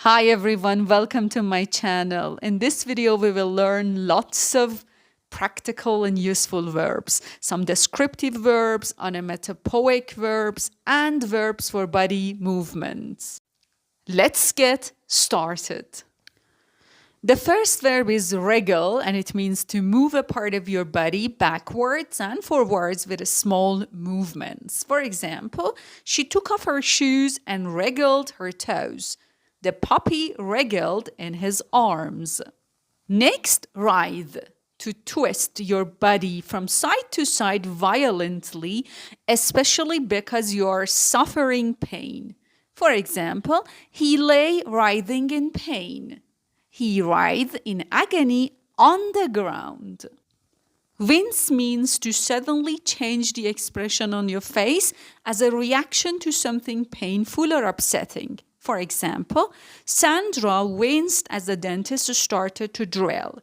Hi everyone, welcome to my channel. In this video, we will learn lots of practical and useful verbs, some descriptive verbs, onomatopoeic verbs, and verbs for body movements. Let's get started. The first verb is wriggle, and it means to move a part of your body backwards and forwards with small movements. For example, she took off her shoes and wriggled her toes. The puppy wriggled in his arms. Next, writhe, to twist your body from side to side violently, especially because you are suffering pain. For example, he lay writhing in pain. He writhed in agony on the ground. Wince means to suddenly change the expression on your face as a reaction to something painful or upsetting. For example, Sandra winced as the dentist started to drill.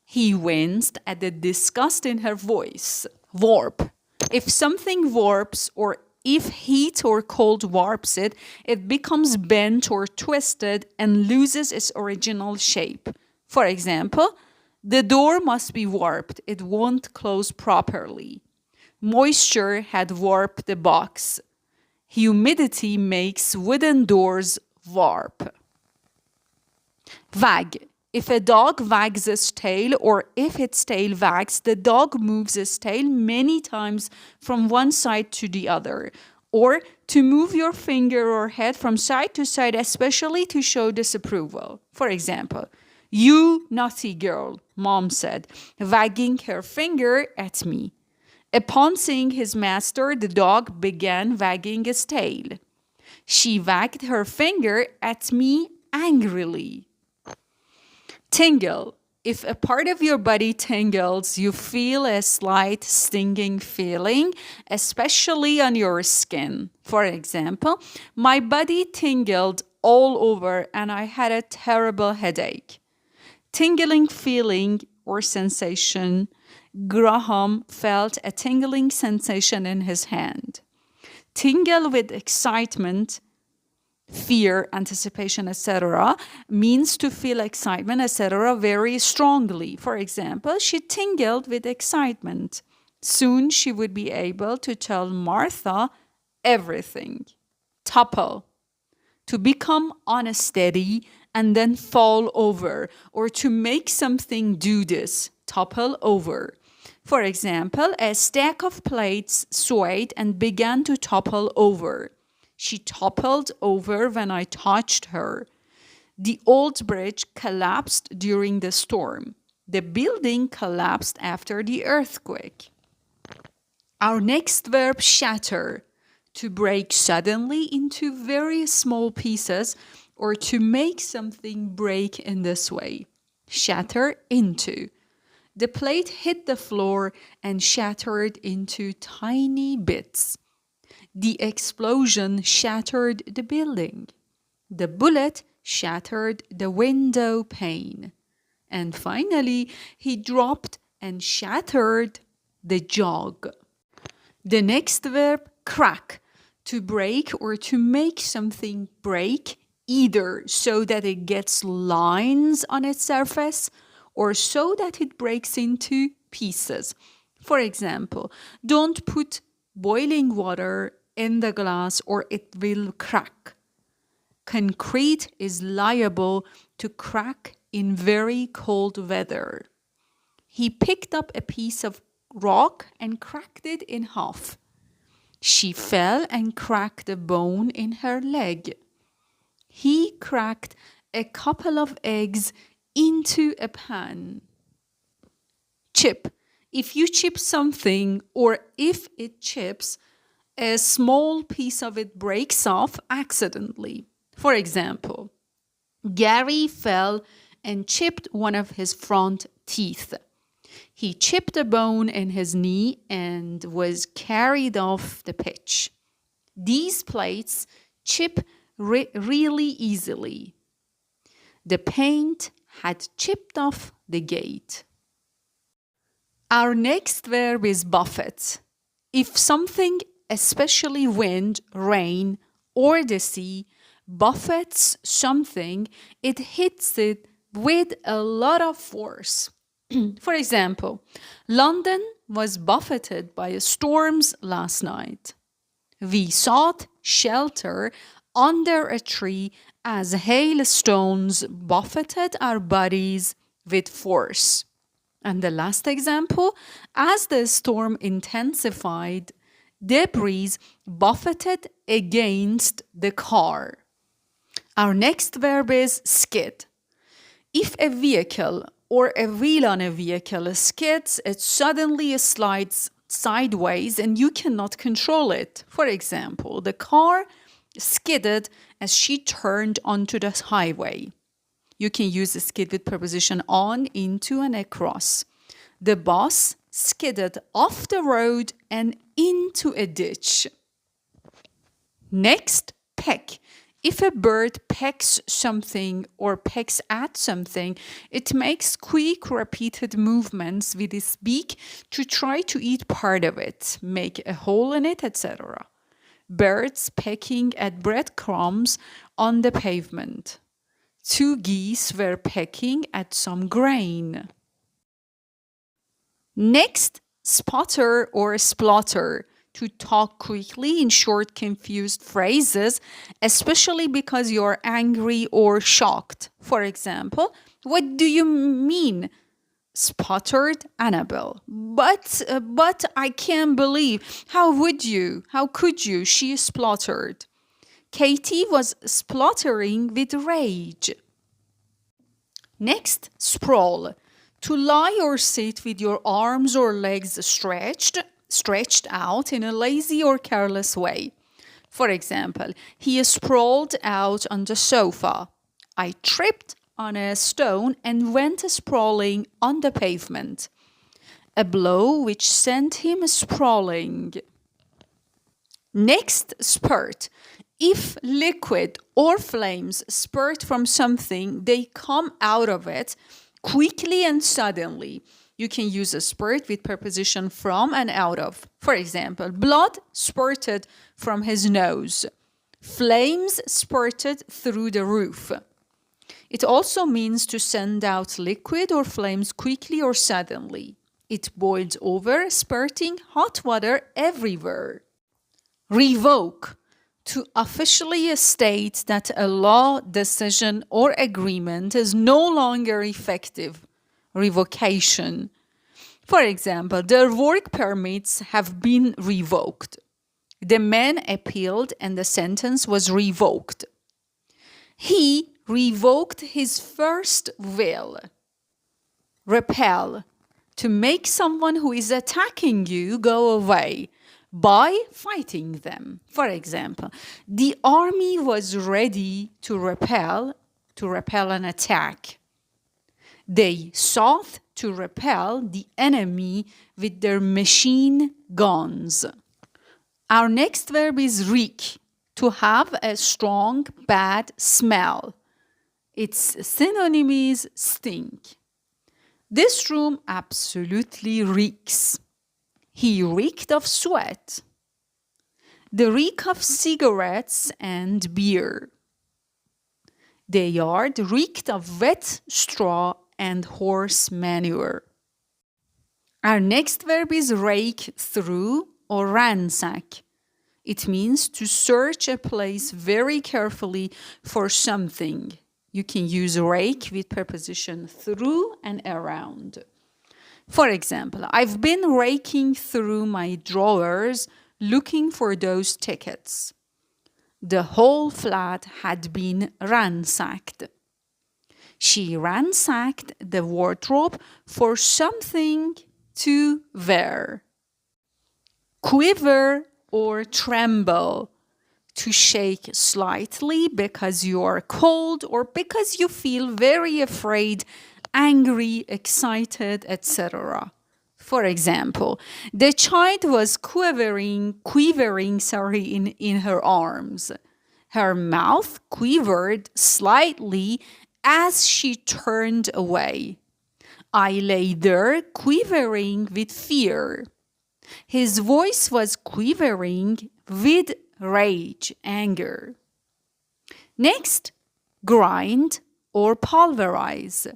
He winced at the disgust in her voice. Warp. If something warps or if heat or cold warps it, it becomes bent or twisted and loses its original shape. For example, the door must be warped. It won't close properly. Moisture had warped the box. Humidity makes wooden doors warp. Wag. If a dog wags its tail or if its tail wags, the dog moves its tail many times from one side to the other. Or to move your finger or head from side to side, especially to show disapproval. For example, "You naughty girl," Mom said, wagging her finger at me. Upon seeing his master, the dog began wagging its tail. She wagged her finger at me angrily. Tingle. If a part of your body tingles, you feel a slight stinging feeling, especially on your skin. For example, my body tingled all over and I had a terrible headache. Tingling feeling or sensation. Graham felt a tingling sensation in his hand. Tingle with excitement, fear, anticipation, etc. means to feel excitement, etc. very strongly. For example, she tingled with excitement. Soon she would be able to tell Martha everything. Topple. To become unsteady and then fall over, or to make something do this. Topple over. For example, a stack of plates swayed and began to topple over. She toppled over when I touched her. The old bridge collapsed during the storm. The building collapsed after the earthquake. Our next verb, shatter. To break suddenly into very small pieces or to make something break in this way. Shatter into. The plate hit the floor and shattered into tiny bits. The explosion shattered the building. The bullet shattered the window pane. And finally, he dropped and shattered the jug. The next verb, crack. To break or to make something break, either so that it gets lines on its surface or so that it breaks into pieces. For example, don't put boiling water in the glass or it will crack. Concrete is liable to crack in very cold weather. He picked up a piece of rock and cracked it in half. She fell and cracked a bone in her leg. He cracked a couple of eggs into a pan. Chip. If you chip something or if it chips, a small piece of it breaks off accidentally. For example, Gary fell and chipped one of his front teeth. He chipped a bone in his knee and was carried off the pitch. These plates chip really easily. The paint had chipped off the gate. Our next verb is buffet. If something, especially wind, rain, or the sea, buffets something, it hits it with a lot of force. For example, London was buffeted by storms last night. We sought shelter under a tree as hailstones buffeted our bodies with force. And the last example, as the storm intensified, debris buffeted against the car. Our next verb is skid. If a vehicle or a wheel on a vehicle skids, it suddenly slides sideways and you cannot control it. For example, the car skidded as she turned onto the highway. You can use the skid with preposition on, into, and across. The bus skidded off the road and into a ditch. Next, peck. If a bird pecks something or pecks at something, it makes quick, repeated movements with its beak to try to eat part of it, make a hole in it, etc. Birds pecking at breadcrumbs on the pavement. 2 geese were pecking at some grain. Next, sputter or splutter. To talk quickly in short, confused phrases, especially because you're angry or shocked. For example, what do you mean? Sputtered Annabelle. But I can't believe. How would you? How could you? She spluttered. Katie was spluttering with rage. Next, sprawl. To lie or sit with your arms or legs stretched out in a lazy or careless way. For example, he sprawled out on the sofa. I tripped on a stone and went sprawling on the pavement. A blow which sent him sprawling. Next, spurt. If liquid or flames spurt from something, they come out of it quickly and suddenly. You can use a spurt with preposition from and out of. For example, blood spurted from his nose. Flames spurted through the roof. It also means to send out liquid or flames quickly or suddenly. It boiled over, spurting hot water everywhere. Revoke. To officially state that a law, decision, or agreement is no longer effective. Revocation. For example, their work permits have been revoked. The man appealed and the sentence was revoked. He revoked his first will. Repel. To make someone who is attacking you go away by fighting them. For example, the army was ready to repel an attack. They sought to repel the enemy with their machine guns. Our next verb is reek, to have a strong, bad smell. Its synonym is stink. This room absolutely reeks. He reeked of sweat. The reek of cigarettes and beer. The yard reeked of wet straw and horse manure. Our next verb is rake through or ransack. It means to search a place very carefully for something. You can use rake with preposition through and around. For example, I've been raking through my drawers looking for those tickets. The whole flat had been ransacked. She ransacked the wardrobe for something to wear. Quiver or tremble. To shake slightly because you are cold or because you feel very afraid, angry, excited, etc. For example, the child was quivering in her arms. Her mouth quivered slightly as she turned away. I lay there quivering with fear. His voice was quivering with rage, anger. Next, grind or pulverize.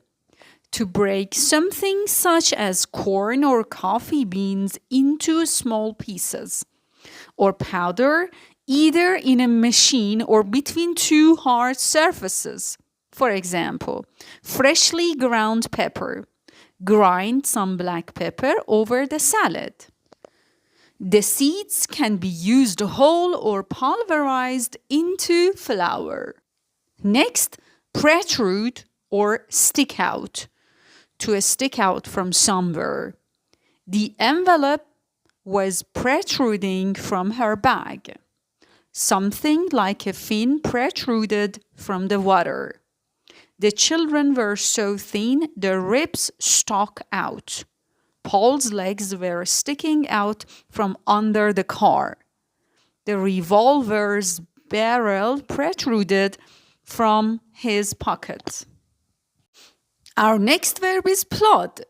To break something such as corn or coffee beans into small pieces. Or powder either in a machine or between two hard surfaces. For example, freshly ground pepper. Grind some black pepper over the salad. The seeds can be used whole or pulverized into flour. Next, protrude or stick out. To stick out from somewhere. The envelope was protruding from her bag. Something like a fin protruded from the water. The children were so thin their ribs stuck out. Paul's legs were sticking out from under the car. The revolver's barrel protruded from his pocket. Our next verb is plod.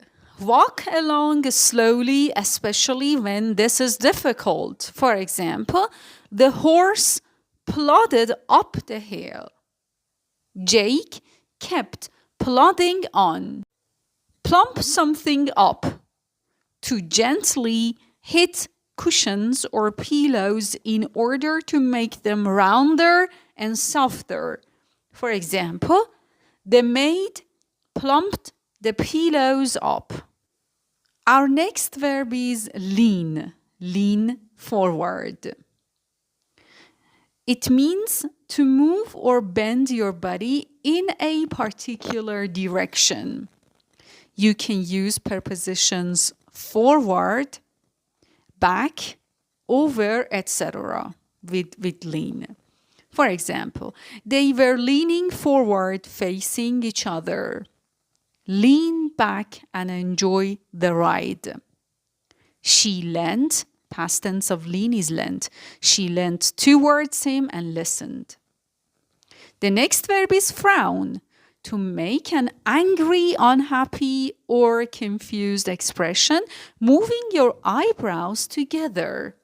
Walk along slowly, especially when this is difficult. For example, the horse plodded up the hill. Jake kept plodding on. Plump something up. To gently hit cushions or pillows in order to make them rounder and softer. For example, the maid plumped the pillows up. Our next verb is lean. Lean forward. It means to move or bend your body in a particular direction. You can use prepositions forward, back, over, etc. with lean. For example, they were leaning forward facing each other. Lean back and enjoy the ride. She leant, past tense of lean is leant. She leant towards him and listened. The next verb is frown. To make an angry, unhappy, or confused expression, moving your eyebrows together.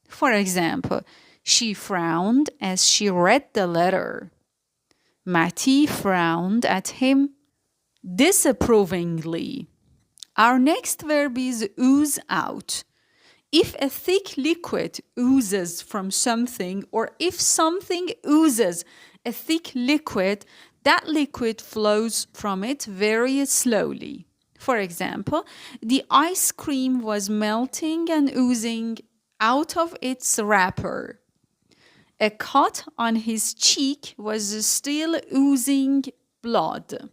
For example, she frowned as she read the letter. Matty frowned at him disapprovingly. Our next verb is ooze out. If a thick liquid oozes from something, or if something oozes a thick liquid, that liquid flows from it very slowly. For example, the ice cream was melting and oozing out of its wrapper. A cut on his cheek was still oozing blood.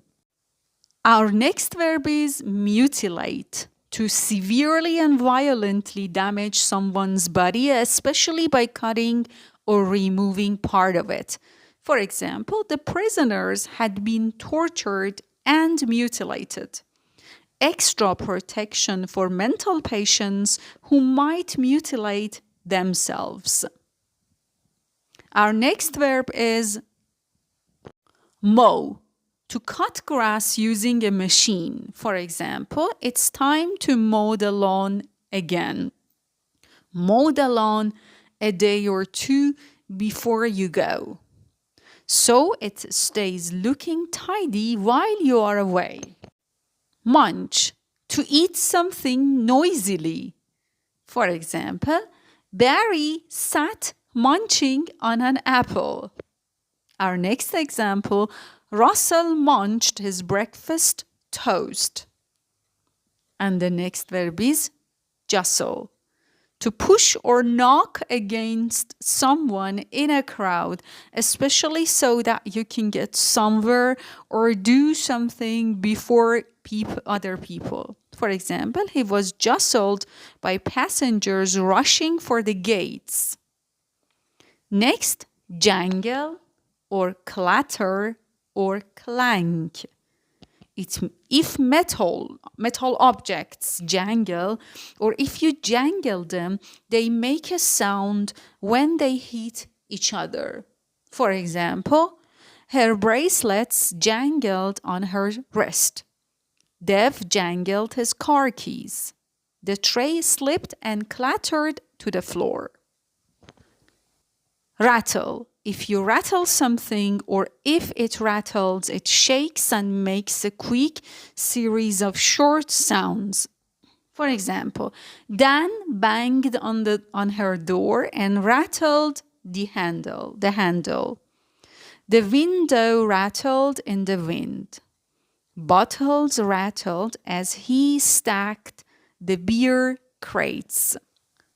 Our next verb is mutilate. To severely and violently damage someone's body, especially by cutting or removing part of it. For example, the prisoners had been tortured and mutilated. Extra protection for mental patients who might mutilate themselves. Our next verb is mow. To cut grass using a machine. For example, it's time to mow the lawn again. Mow the lawn a day or two before you go, so it stays looking tidy while you are away. Munch. To eat something noisily. For example, Barry sat munching on an apple. Our next example, Russell munched his breakfast toast. And the next verb is jostle. To push or knock against someone in a crowd, especially so that you can get somewhere or do something before other people. For example, he was jostled by passengers rushing for the gates. Next, jangle or clatter or clank. If metal objects jangle, or if you jangle them, they make a sound when they hit each other. For example, her bracelets jangled on her wrist. Dev jangled his car keys. The tray slipped and clattered to the floor. Rattle. if you rattle something or if it rattles, it shakes and makes a quick series of short sounds. For example, Dan banged on her door and rattled the handle. The window rattled in the wind. Bottles rattled as he stacked the beer crates.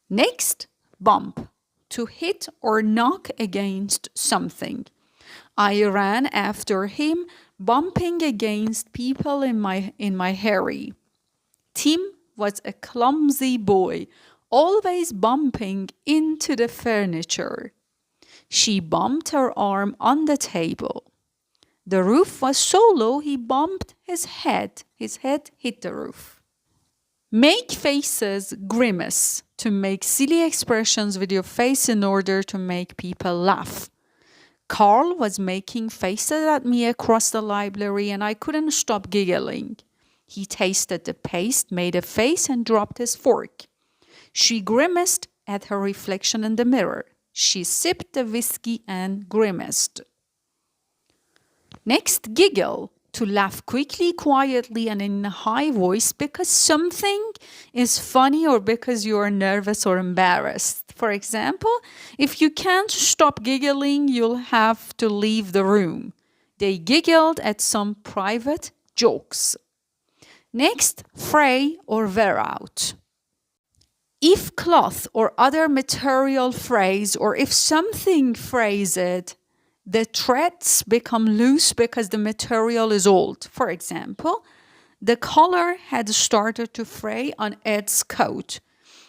Next, bump. To hit or knock against something. I ran after him, bumping against people in my hurry. Tim was a clumsy boy, always bumping into the furniture. She bumped her arm on the table. The roof was so low he bumped his head. His head hit the roof. Make faces, grimace, to make silly expressions with your face in order to make people laugh. Carl was making faces at me across the library and I couldn't stop giggling. He tasted the paste, made a face and dropped his fork. She grimaced at her reflection in the mirror. She sipped the whiskey and grimaced. Next, giggle. To laugh quickly, quietly, and in a high voice because something is funny or because you are nervous or embarrassed. For example, if you can't stop giggling, you'll have to leave the room. They giggled at some private jokes. Next, fray or wear out. If cloth or other material frays or if something frays it, the threads become loose because the material is old. For example, the collar had started to fray on Ed's coat.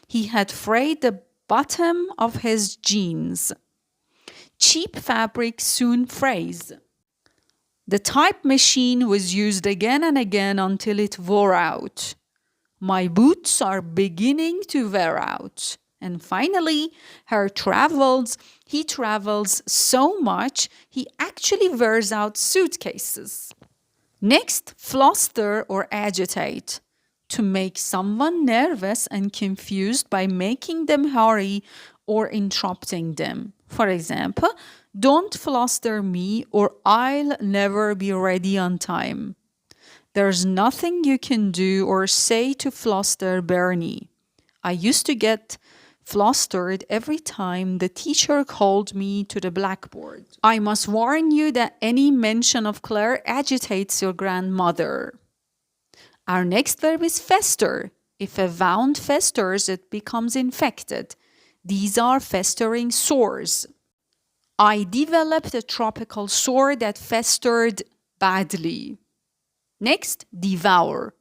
He had frayed the bottom of his jeans. Cheap fabric soon frays. The type machine was used again and again until it wore out. My boots are beginning to wear out. And finally, he travels so much, he actually wears out suitcases. Next, fluster or agitate. To make someone nervous and confused by making them hurry or interrupting them. For example, don't fluster me or I'll never be ready on time. There's nothing you can do or say to fluster Bernie. I used to get flustered every time the teacher called me to the blackboard. I must warn you that any mention of Claire agitates your grandmother. Our next verb is fester. If a wound festers, it becomes infected. These are festering sores. I developed a tropical sore that festered badly. Next, devour.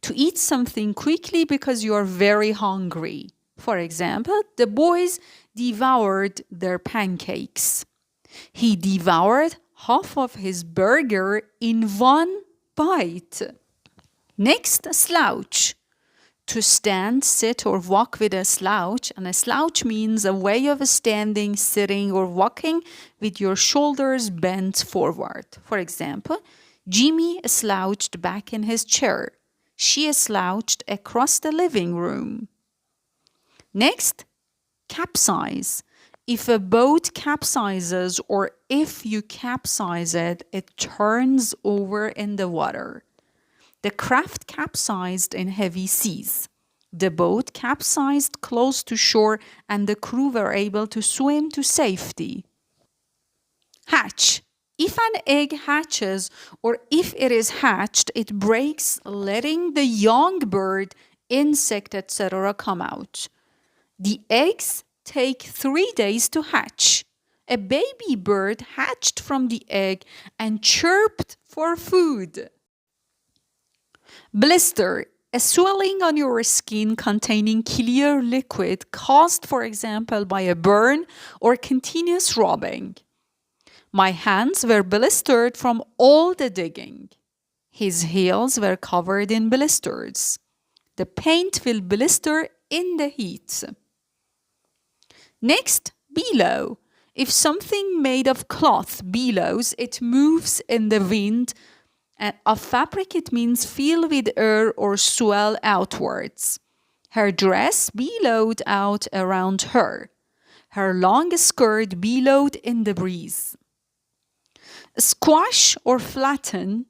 To eat something quickly because you are very hungry. For example, the boys devoured their pancakes. He devoured half of his burger in one bite. Next, slouch. To stand, sit, or walk with a slouch. And a slouch means a way of standing, sitting, or walking with your shoulders bent forward. For example, Jimmy slouched back in his chair. She slouched across the living room. Next, capsize. If a boat capsizes or if you capsize it, it turns over in the water. The craft capsized in heavy seas. The boat capsized close to shore and the crew were able to swim to safety. Hatch. If an egg hatches or if it is hatched, it breaks, letting the young bird, insect, etc. come out. The eggs take 3 days to hatch. A baby bird hatched from the egg and chirped for food. Blister, a swelling on your skin containing clear liquid caused, for example, by a burn or continuous rubbing. My hands were blistered from all the digging. His heels were covered in blisters. The paint will blister in the heat. Next, bellow. If something made of cloth bellows, it moves in the wind. And of fabric, it means fill with air or swell outwards. Her dress billowed out around her. her long skirt billowed in the breeze. Squash or flatten,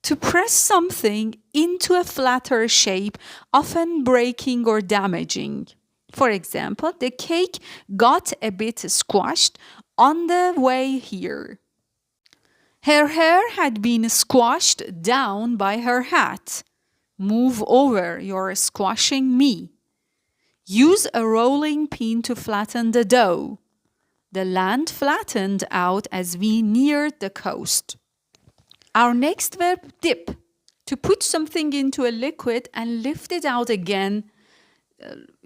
to press something into a flatter shape, often breaking or damaging. For example, the cake got a bit squashed on the way here. Her hair had been squashed down by her hat. Move over, you're squashing me. Use a rolling pin to flatten the dough. The land flattened out as we neared the coast. Our next verb, dip, to put something into a liquid and lift it out again.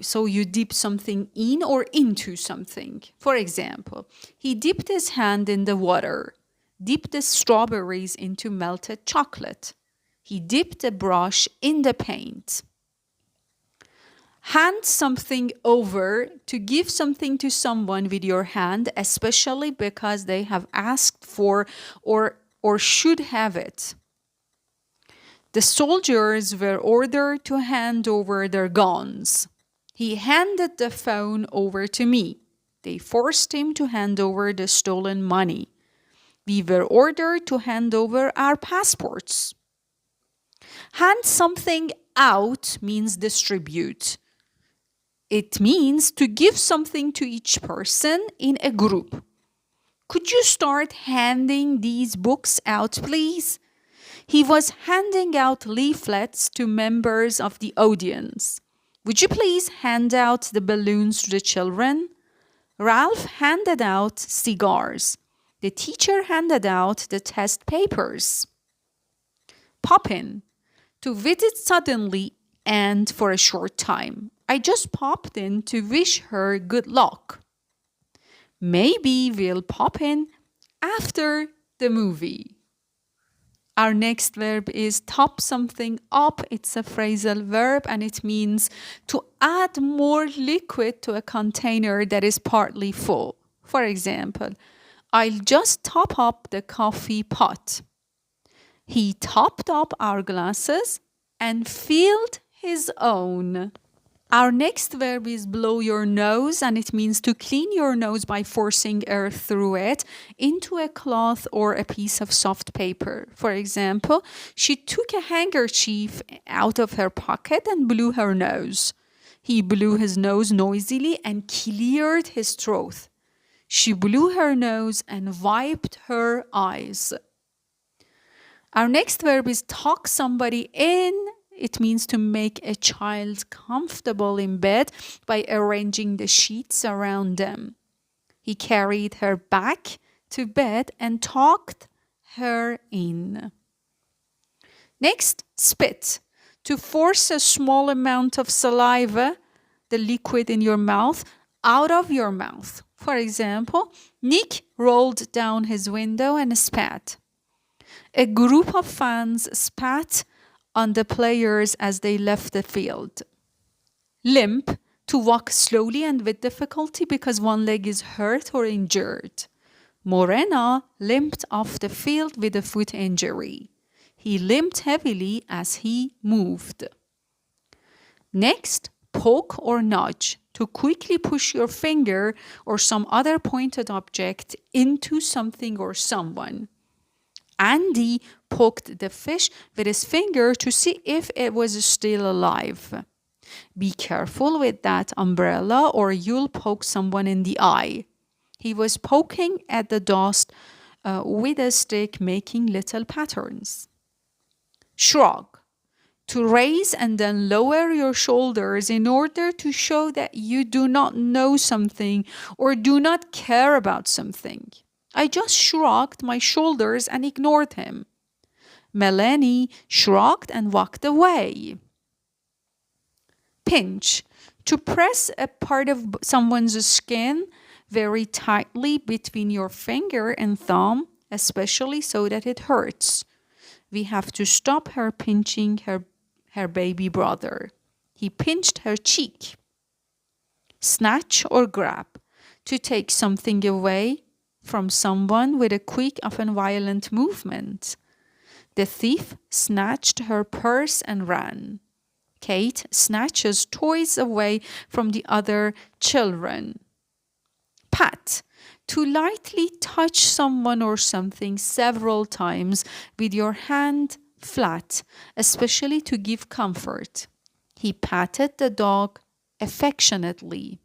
So you dip something in or into something. For example, he dipped his hand in the water. Dip the strawberries into melted chocolate. He dipped a brush in the paint. Hand something over, to give something to someone with your hand, especially because they have asked for or should have it. The soldiers were ordered to hand over their guns. He handed the phone over to me. They forced him to hand over the stolen money. We were ordered to hand over our passports. Hand something out means distribute. It means to give something to each person in a group. Could you start handing these books out, please? He was handing out leaflets to members of the audience. Would you please hand out the balloons to the children? Ralph handed out cigars. The teacher handed out the test papers. Pop in, to visit suddenly and for a short time. I just popped in to wish her good luck. Maybe we'll pop in after the movie. Our next verb is top something up. It's a phrasal verb and it means to add more liquid to a container that is partly full. For example, I'll just top up the coffee pot. He topped up our glasses and filled his own. Our next verb is blow your nose, and it means to clean your nose by forcing air through it into a cloth or a piece of soft paper. For example, she took a handkerchief out of her pocket and blew her nose. He blew his nose noisily and cleared his throat. She blew her nose and wiped her eyes. Our next verb is talk somebody in. It means to make a child comfortable in bed by arranging the sheets around them. He carried her back to bed and talked her in. Next, spit. To force a small amount of saliva, the liquid in your mouth, out of your mouth. For example, Nick rolled down his window and spat. A group of fans spat on the players as they left the field. Limp, to walk slowly and with difficulty because one leg is hurt or injured. Morena limped off the field with a foot injury. He limped heavily as he moved. Next, poke or nudge, to quickly push your finger or some other pointed object into something or someone. Andy poked the fish with his finger to see if it was still alive. Be careful with that umbrella or you'll poke someone in the eye. He was poking at the dust with a stick, making little patterns. Shrug, to raise and then lower your shoulders in order to show that you do not know something or do not care about something. I just shrugged my shoulders and ignored him. Melanie shrugged and walked away. Pinch, to press a part of someone's skin very tightly between your finger and thumb, especially so that it hurts. We have to stop her pinching her baby brother. He pinched her cheek. Snatch or grab, to take something away from someone with a quick, often violent movement. The thief snatched her purse and ran. Kate snatches toys away from the other children. Pat. To lightly touch someone or something several times with your hand flat, especially to give comfort. He patted the dog affectionately.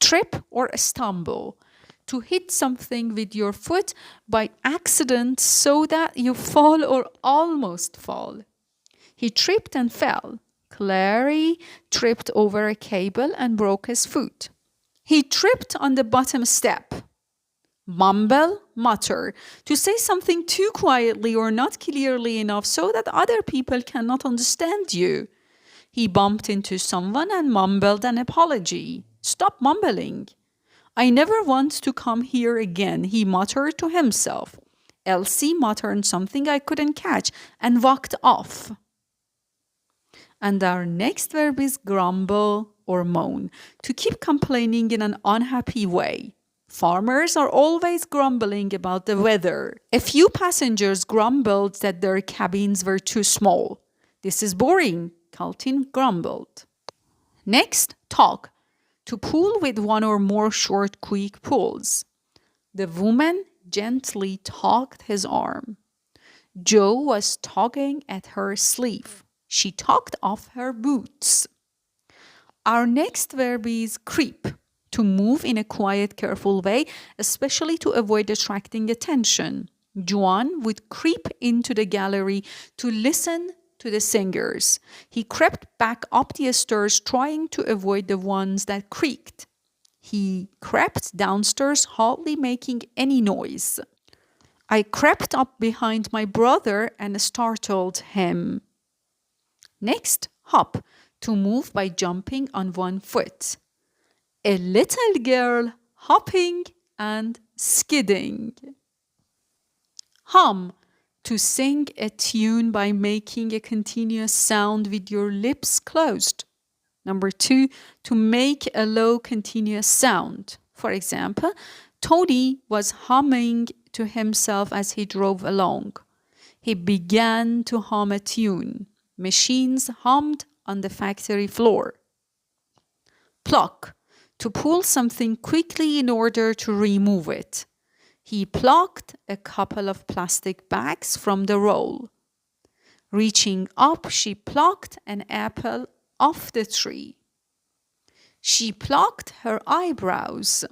Trip or stumble. To hit something with your foot by accident so that you fall or almost fall. He tripped and fell. Clary tripped over a cable and broke his foot. He tripped on the bottom step. Mumble, mutter, to say something too quietly or not clearly enough so that other people cannot understand you. He bumped into someone and mumbled an apology. Stop mumbling. I never want to come here again, he muttered to himself. Elsie muttered something I couldn't catch and walked off. And our next verb is grumble or moan, to keep complaining in an unhappy way. Farmers are always grumbling about the weather. A few passengers grumbled that their cabins were too small. This is boring, Caltin grumbled. Next, talk. To pull with one or more short, quick pulls. The woman gently tugged his arm. Joe was tugging at her sleeve. She tugged off her boots. Our next verb is creep. To move in a quiet, careful way, especially to avoid attracting attention. Juan would creep into the gallery to listen to the singers. He crept back up the stairs, trying to avoid the ones that creaked. He crept downstairs, hardly making any noise. I crept up behind my brother and startled him. Next, hop. To move by jumping on one foot. A little girl hopping and skidding. Hum. To sing a tune by making a continuous sound with your lips closed. Number 2, to make a low continuous sound. For example, Tony was humming to himself as he drove along. He began to hum a tune. Machines hummed on the factory floor. Pluck. To pull something quickly in order to remove it. He plucked a couple of plastic bags from the roll. Reaching up, she plucked an apple off the tree. She plucked her eyebrows.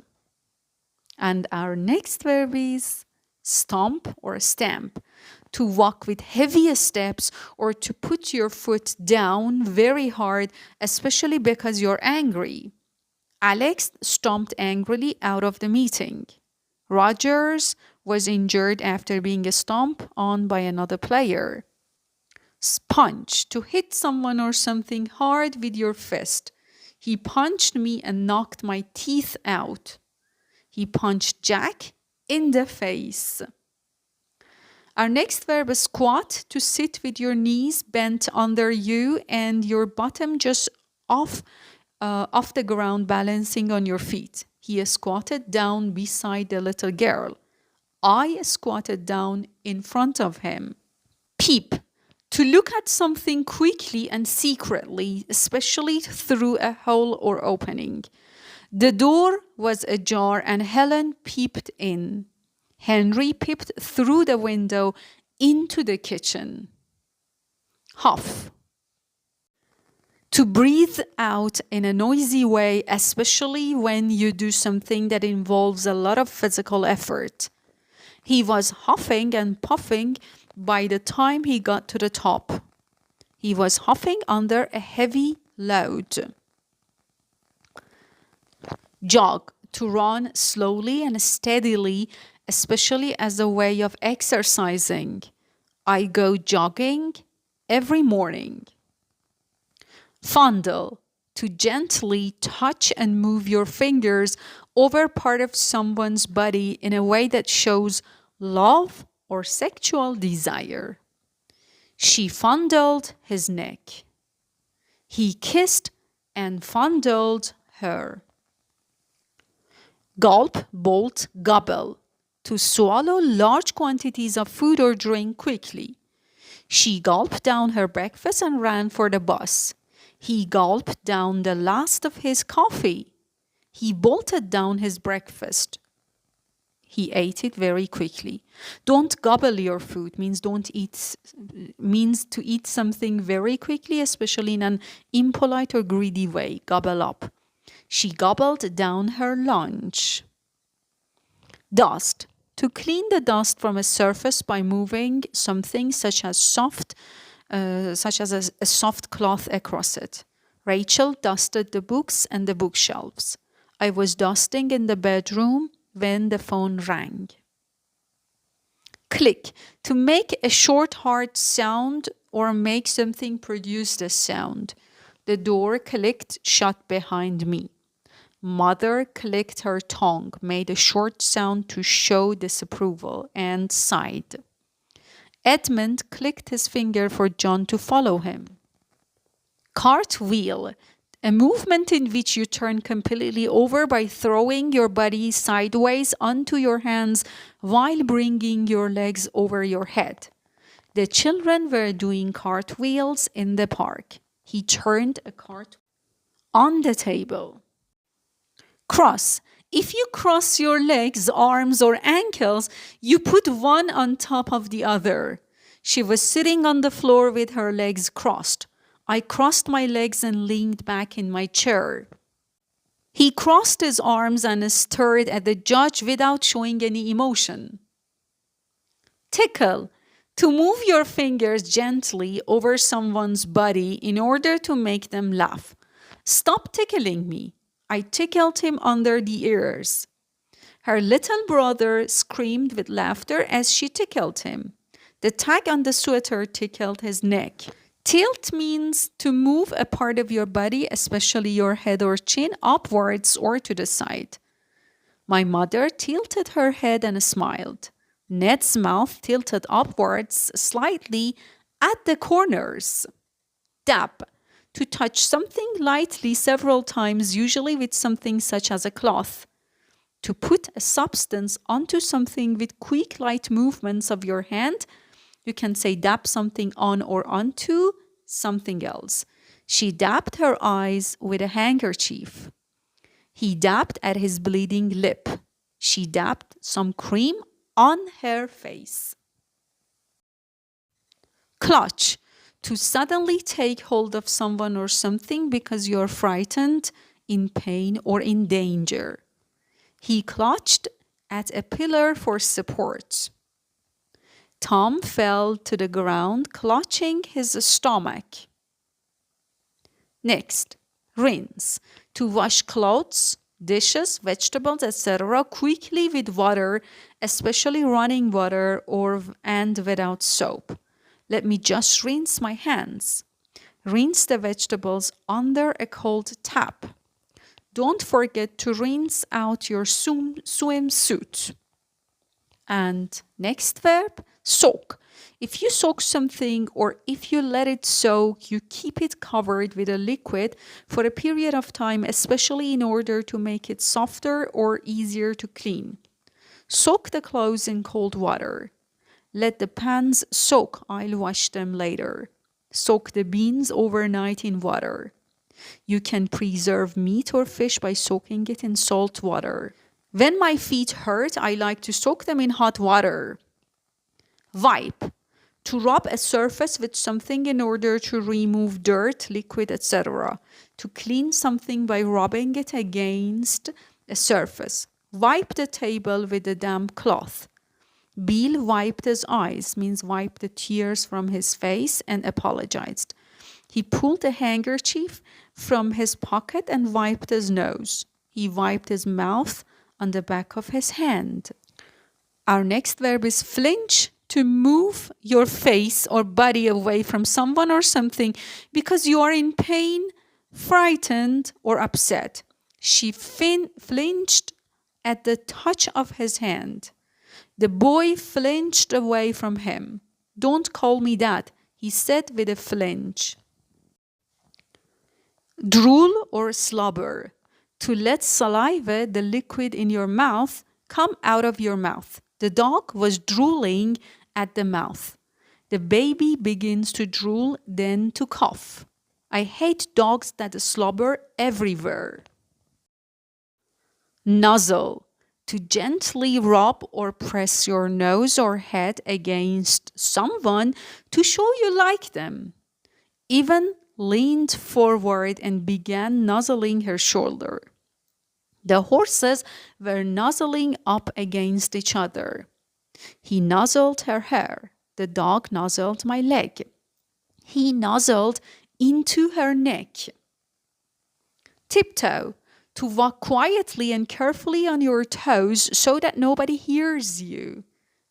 And our next verb is stomp or stamp. To walk with heavy steps or to put your foot down very hard, especially because you're angry. Alex stomped angrily out of the meeting. Rogers was injured after being stomped on by another player. Punch. To hit someone or something hard with your fist. He punched me and knocked my teeth out. He punched Jack in the face. Our next verb is squat. To sit with your knees bent under you and your bottom just off the ground, balancing on your feet. He squatted down beside the little girl. I squatted down in front of him. Peep. To look at something quickly and secretly, especially through a hole or opening. The door was ajar and Helen peeped in. Henry peeped through the window into the kitchen. Huff. To breathe out in a noisy way, especially when you do something that involves a lot of physical effort. He was huffing and puffing by the time he got to the top. He was huffing under a heavy load. Jog. To run slowly and steadily, especially as a way of exercising. I go jogging every morning. Fondle. To gently touch and move your fingers over part of someone's body in a way that shows love or sexual desire. She fondled his neck. He kissed and fondled her. Gulp, bolt, gobble. To swallow large quantities of food or drink quickly. She gulped down her breakfast and ran for the bus. He gulped down the last of his coffee. He bolted down his breakfast. He ate it very quickly. Don't gobble your food means to eat something very quickly, especially in an impolite or greedy way. Gobble up. She gobbled down her lunch. Dust. To clean the dust from a surface by moving something such as a soft cloth across it. Rachel dusted the books and the bookshelves. I was dusting in the bedroom when the phone rang. Click. To make a short, hard sound or make something produce the sound. The door clicked shut behind me. Mother clicked her tongue, made a short sound to show disapproval, and sighed. Edmund clicked his finger for John to follow him. Cartwheel. A movement in which you turn completely over by throwing your body sideways onto your hands while bringing your legs over your head. The children were doing cartwheels in the park. He turned a cartwheel on the table. Cross. If you cross your legs, arms, or ankles, you put one on top of the other. She was sitting on the floor with her legs crossed. I crossed my legs and leaned back in my chair. He crossed his arms and stared at the judge without showing any emotion. Tickle. To move your fingers gently over someone's body in order to make them laugh. Stop tickling me. I tickled him under the ears. Her little brother screamed with laughter as she tickled him. The tag on the sweater tickled his neck. Tilt means to move a part of your body, especially your head or chin, upwards or to the side. My mother tilted her head and smiled. Ned's mouth tilted upwards slightly at the corners. Dab. To touch something lightly several times, usually with something such as a cloth. To put a substance onto something with quick, light movements of your hand, you can say dab something on or onto something else. She dabbed her eyes with a handkerchief. He dabbed at his bleeding lip. She dabbed some cream on her face. Clutch. To suddenly take hold of someone or something because you're frightened, in pain, or in danger. He clutched at a pillar for support. Tom fell to the ground, clutching his stomach. Next, rinse. To wash clothes, dishes, vegetables, etc. quickly with water, especially running water and without soap. Let me just rinse my hands. Rinse the vegetables under a cold tap. Don't forget to rinse out your swimsuit. And next verb, soak. If you soak something or if you let it soak, you keep it covered with a liquid for a period of time, especially in order to make it softer or easier to clean. Soak the clothes in cold water. Let the pans soak. I'll wash them later. Soak the beans overnight in water. You can preserve meat or fish by soaking it in salt water. When my feet hurt, I like to soak them in hot water. Wipe. To rub a surface with something in order to remove dirt, liquid, etc. To clean something by rubbing it against a surface. Wipe the table with a damp cloth. Bill wiped his eyes, means wiped the tears from his face, and apologized. He pulled a handkerchief from his pocket and wiped his nose. He wiped his mouth on the back of his hand. Our next verb is flinch. To move your face or body away from someone or something because you are in pain, frightened, or upset. She flinched at the touch of his hand. The boy flinched away from him. Don't call me that, he said with a flinch. Drool or slobber. To let saliva, the liquid in your mouth, come out of your mouth. The dog was drooling at the mouth. The baby begins to drool, then to cough. I hate dogs that slobber everywhere. Nuzzle, to gently rub or press your nose or head against someone to show you like them. Evan leaned forward and began nuzzling her shoulder. The horses were nuzzling up against each other. He nuzzled her hair. The dog nuzzled my leg. He nuzzled into her neck. Tiptoe, to walk quietly and carefully on your toes so that nobody hears you.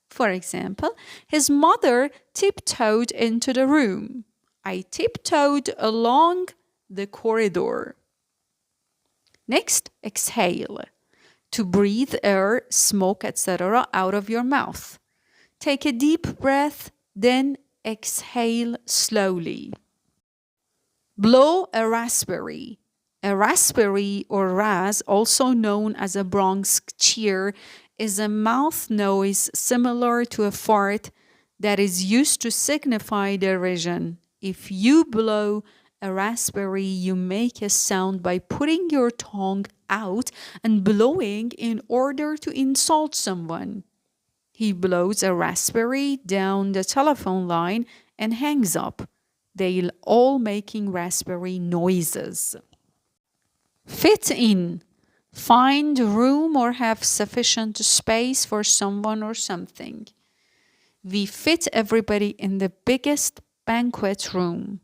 For example, his mother tiptoed into the room. I tiptoed along the corridor. Next, exhale, to breathe air, smoke, etc. out of your mouth. Take a deep breath, then exhale slowly. Blow a raspberry. A raspberry or ras, also known as a Bronx cheer, is a mouth noise similar to a fart that is used to signify derision. If you blow a raspberry, you make a sound by putting your tongue out and blowing in order to insult someone. He blows a raspberry down the telephone line and hangs up. They're all making raspberry noises. Fit in. Find room or have sufficient space for someone or something. We fit everybody in the biggest banquet room.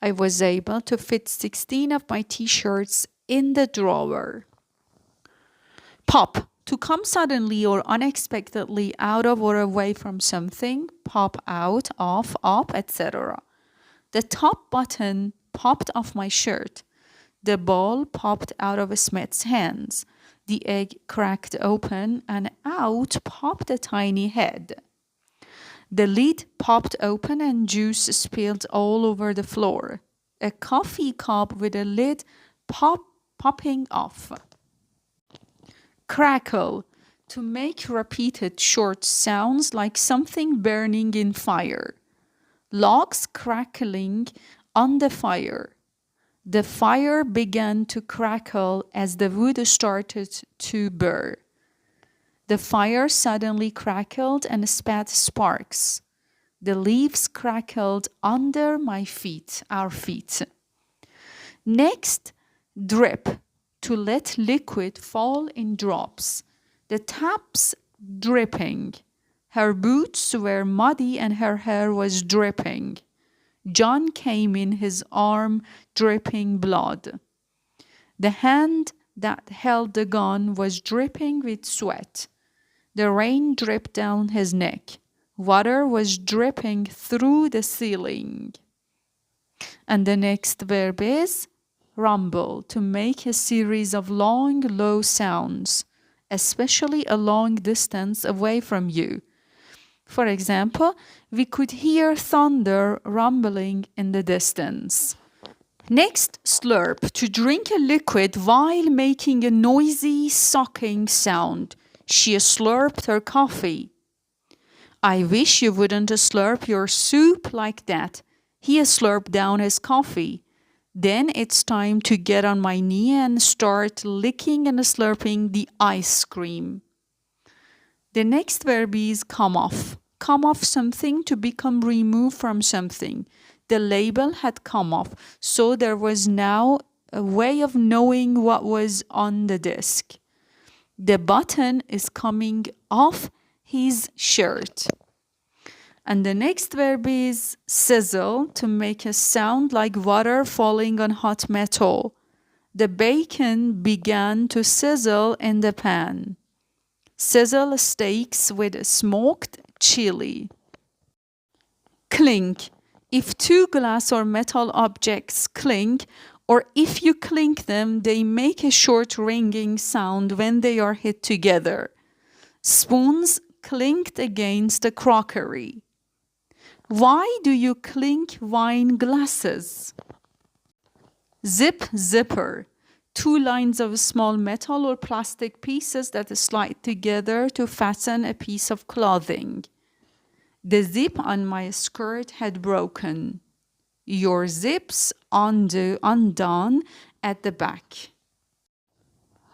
I was able to fit 16 of my t-shirts in the drawer. Pop. To come suddenly or unexpectedly out of or away from something. Pop out, off, up, etc. The top button popped off my shirt. The ball popped out of Smith's hands. The egg cracked open and out popped a tiny head. The lid popped open and juice spilled all over the floor. A coffee cup with a lid popping off. Crackle, to make repeated short sounds like something burning in fire. Logs crackling on the fire. The fire began to crackle as the wood started to burn. The fire suddenly crackled and spat sparks. The leaves crackled under my feet, our feet. Next, drip, to let liquid fall in drops. The taps dripping. Her boots were muddy and her hair was dripping. John came in, his arm dripping blood. The hand that held the gun was dripping with sweat. The rain dripped down his neck. Water was dripping through the ceiling. And the next verb is rumble, to make a series of long, low sounds, especially a long distance away from you. For example, we could hear thunder rumbling in the distance. Next, slurp, to drink a liquid while making a noisy, sucking sound. She slurped her coffee. I wish you wouldn't slurp your soup like that. He slurped down his coffee. Then it's time to get on my knee and start licking and slurping the ice cream. The next verb is come off. Come off something, to become removed from something. The label had come off, so there was now a way of knowing what was on the disc. The button is coming off his shirt. And the next verb is sizzle, to make a sound like water falling on hot metal. The bacon began to sizzle in the pan. Sizzle steaks with smoked chili. Clink. If two glass or metal objects clink, or if you clink them, they make a short ringing sound when they are hit together. Spoons clinked against the crockery. Why do you clink wine glasses? Zip, zipper. Two lines of small metal or plastic pieces that slide together to fasten a piece of clothing. The zip on my skirt had broken. Your zips undone at the back.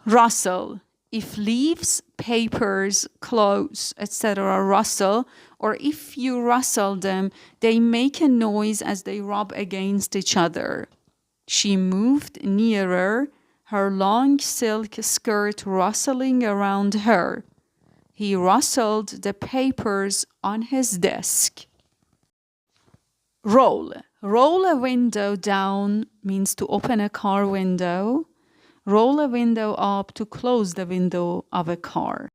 Rustle. If leaves, papers, clothes, etc. rustle, or if you rustle them, they make a noise as they rub against each other. She moved nearer, her long silk skirt rustling around her. He rustled the papers on his desk. Roll. Roll a window down means to open a car window. Roll a window up to close the window of a car.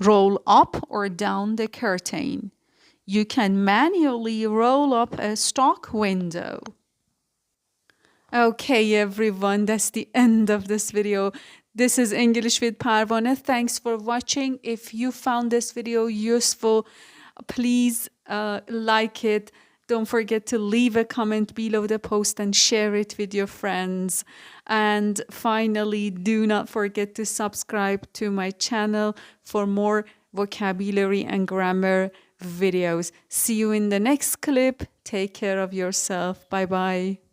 Roll up or down the curtain. You can manually roll up a stock window. Okay, everyone, that's the end of this video. This is English with Parvana. Thanks for watching. If you found this video useful, please like it. Don't forget to leave a comment below the post and share it with your friends. And finally, do not forget to subscribe to my channel for more vocabulary and grammar videos. See you in the next clip. Take care of yourself. Bye-bye.